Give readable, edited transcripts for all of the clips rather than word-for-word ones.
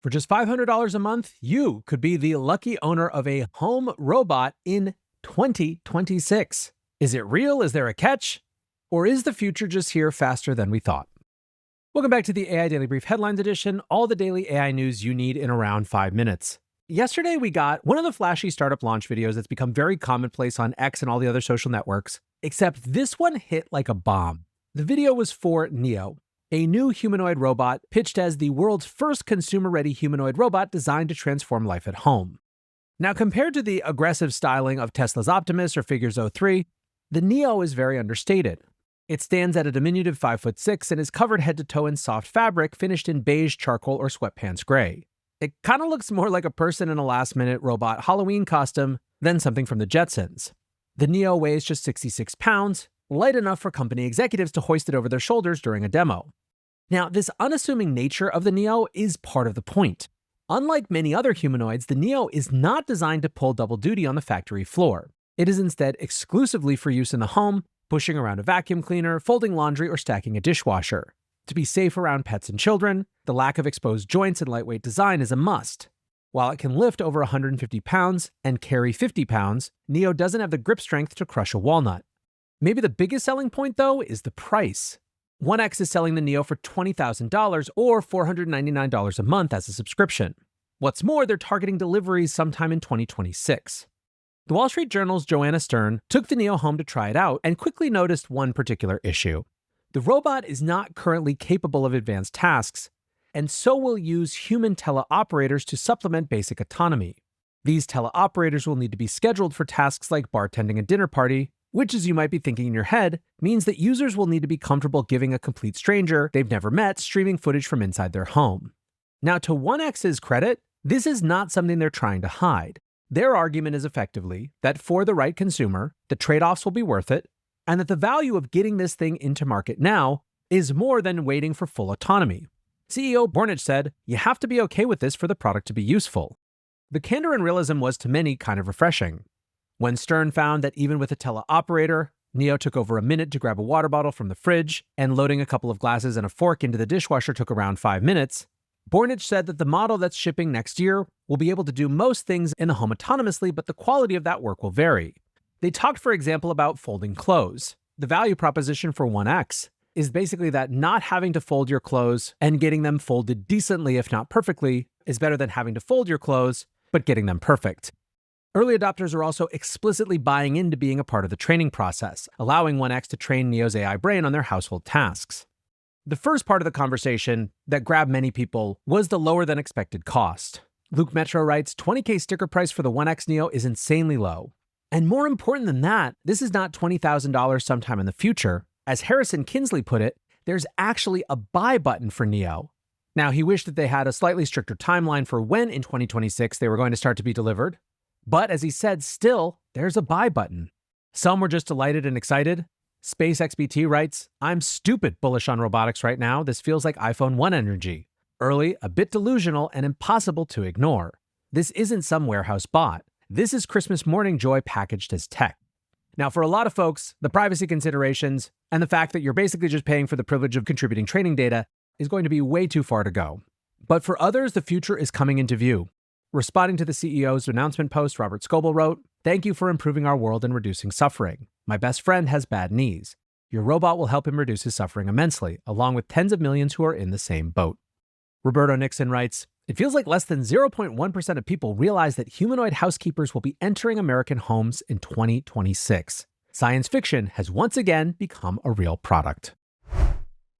For just $500 a month, you could be the lucky owner of a home robot in 2026. Is it real? Is there a catch? Or is the future just here faster than we thought? Welcome back to the AI Daily Brief Headlines Edition, all the daily AI news you need in around 5 minutes. Yesterday, we got one of the flashy startup launch videos that's become very commonplace on X and all the other social networks, except this one hit like a bomb. The video was for Neo, a new humanoid robot pitched as the world's first consumer-ready humanoid robot designed to transform life at home. Now, compared to the aggressive styling of Tesla's Optimus or Figure's O3, the Neo is very understated. It stands at a diminutive 5'6" and is covered head to toe in soft fabric finished in beige, charcoal, or sweatpants gray. It kind of looks more like a person in a last-minute robot Halloween costume than something from the Jetsons. The Neo weighs just 66 pounds, light enough for company executives to hoist it over their shoulders during a demo. Now, this unassuming nature of the Neo is part of the point. Unlike many other humanoids, the Neo is not designed to pull double duty on the factory floor. It is instead exclusively for use in the home, pushing around a vacuum cleaner, folding laundry, or stacking a dishwasher. To be safe around pets and children, the lack of exposed joints and lightweight design is a must. While it can lift over 150 pounds and carry 50 pounds, Neo doesn't have the grip strength to crush a walnut. Maybe the biggest selling point, though, is the price. 1X is selling the Neo for $20,000 or $499 a month as a subscription. What's more, they're targeting deliveries sometime in 2026. The Wall Street Journal's Joanna Stern took the Neo home to try it out and quickly noticed one particular issue. The robot is not currently capable of advanced tasks, and so will use human teleoperators to supplement basic autonomy. These teleoperators will need to be scheduled for tasks like bartending a dinner party, which, as you might be thinking in your head, means that users will need to be comfortable giving a complete stranger they've never met streaming footage from inside their home. Now, to 1X's credit, this is not something they're trying to hide. Their argument is effectively that for the right consumer, the trade-offs will be worth it, and that the value of getting this thing into market now is more than waiting for full autonomy. CEO Bornich said, "You have to be okay with this for the product to be useful." The candor and realism was to many kind of refreshing. When Stern found that even with a teleoperator, Neo took over a minute to grab a water bottle from the fridge, and loading a couple of glasses and a fork into the dishwasher took around 5 minutes, Bornich said that the model that's shipping next year will be able to do most things in the home autonomously, but the quality of that work will vary. They talked, for example, about folding clothes. The value proposition for 1X is basically that not having to fold your clothes and getting them folded decently, if not perfectly, is better than having to fold your clothes, but getting them perfect. Early adopters are also explicitly buying into being a part of the training process, allowing 1X to train Neo's AI brain on their household tasks. The first part of the conversation that grabbed many people was the lower than expected cost. Luke Metro writes, $20K sticker price for the 1X Neo is insanely low. And more important than that, this is not $20,000 sometime in the future. As Harrison Kinsley put it, there's actually a buy button for Neo. Now, he wished that they had a slightly stricter timeline for when in 2026 they were going to start to be delivered. But as he said, still, there's a buy button. Some were just delighted and excited. Space XBT writes, "I'm stupid bullish on robotics right now. This feels like iPhone 1 energy. Early, a bit delusional, and impossible to ignore. This isn't some warehouse bot. This is Christmas morning joy packaged as tech." Now, for a lot of folks, the privacy considerations and the fact that you're basically just paying for the privilege of contributing training data is going to be way too far to go. But for others, the future is coming into view. Responding to the CEO's announcement post, Robert Scoble wrote, "Thank you for improving our world and reducing suffering. My best friend has bad knees. Your robot will help him reduce his suffering immensely, along with tens of millions who are in the same boat." Roberto Nixon writes, "It feels like less than 0.1% of people realize that humanoid housekeepers will be entering American homes in 2026. Science fiction has once again become a real product."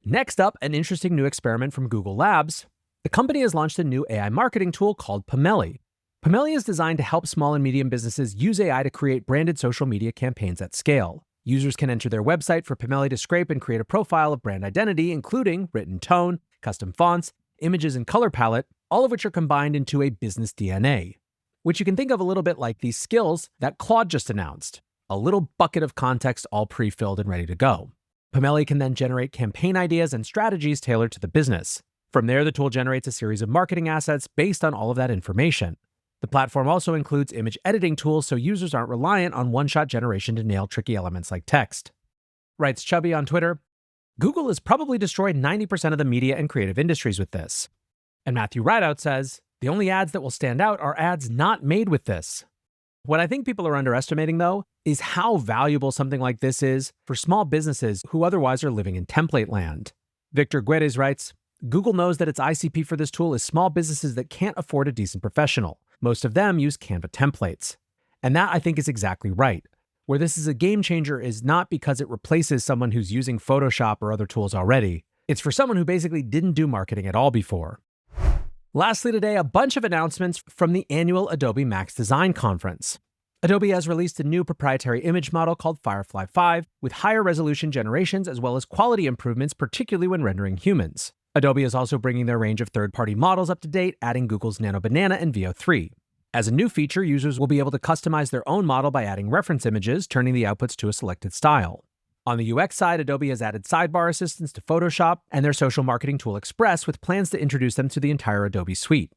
Next up, an interesting new experiment from Google Labs. The company has launched a new AI marketing tool called Pomelli. Pomelli is designed to help small and medium businesses use AI to create branded social media campaigns at scale. Users can enter their website for Pomelli to scrape and create a profile of brand identity, including written tone, custom fonts, images, and color palette, all of which are combined into a business DNA, which you can think of a little bit like these skills that Claude just announced, a little bucket of context all pre-filled and ready to go. Pomelli can then generate campaign ideas and strategies tailored to the business. From there, the tool generates a series of marketing assets based on all of that information. The platform also includes image editing tools so users aren't reliant on one-shot generation to nail tricky elements like text. Writes Chubby on Twitter, "Google has probably destroyed 90% of the media and creative industries with this. And Matthew Rideout says, the only ads that will stand out are ads not made with this. What I think people are underestimating, though, is how valuable something like this is for small businesses who otherwise are living in template land. Victor Guedes writes, Google knows that its ICP for this tool is small businesses that can't afford a decent professional. Most of them use Canva templates. And that, I think, is exactly right. Where this is a game changer is not because it replaces someone who's using Photoshop or other tools already. It's for someone who basically didn't do marketing at all before. Lastly today, a bunch of announcements from the annual Adobe Max Design Conference. Adobe has released a new proprietary image model called Firefly 5 with higher resolution generations as well as quality improvements, particularly when rendering humans. Adobe is also bringing their range of third-party models up to date, adding Google's Nano Banana and Veo 3. As a new feature, users will be able to customize their own model by adding reference images, turning the outputs to a selected style. On the UX side, Adobe has added sidebar assistants to Photoshop and their social marketing tool Express with plans to introduce them to the entire Adobe suite.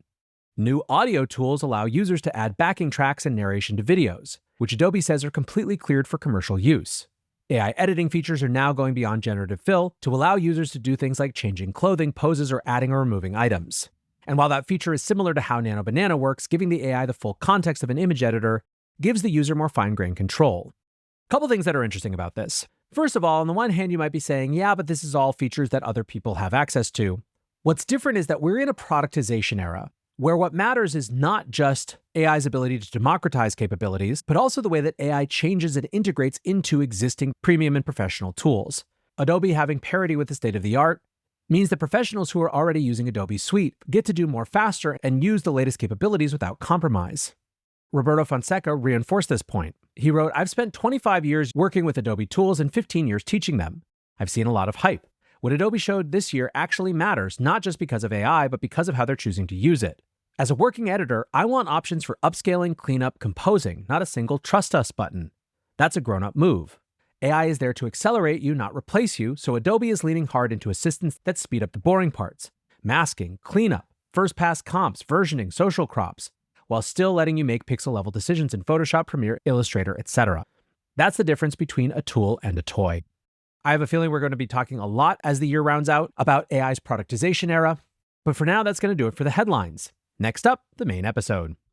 New audio tools allow users to add backing tracks and narration to videos, which Adobe says are completely cleared for commercial use. AI editing features are now going beyond generative fill to allow users to do things like changing clothing, poses, or adding or removing items. And while that feature is similar to how Nano Banana works, giving the AI the full context of an image editor gives the user more fine-grained control. Couple things that are interesting about this. First of all, on the one hand, you might be saying, yeah, but this is all features that other people have access to. What's different is that we're in a productization era, where what matters is not just AI's ability to democratize capabilities, but also the way that AI changes and integrates into existing premium and professional tools. Adobe having parity with the state of the art means that professionals who are already using Adobe's suite get to do more faster and use the latest capabilities without compromise. Roberto Fonseca reinforced this point. He wrote, I've spent 25 years working with Adobe tools and 15 years teaching them. I've seen a lot of hype. What Adobe showed this year actually matters, not just because of AI, but because of how they're choosing to use it. As a working editor, I want options for upscaling, cleanup, composing, not a single trust us button. That's a grown-up move. AI is there to accelerate you, not replace you, so Adobe is leaning hard into assistants that speed up the boring parts. Masking, cleanup, first-pass comps, versioning, social crops, while still letting you make pixel-level decisions in Photoshop, Premiere, Illustrator, etc. That's the difference between a tool and a toy. I have a feeling we're going to be talking a lot as the year rounds out about AI's productization era, but for now, that's going to do it for the headlines. Next up, the main episode.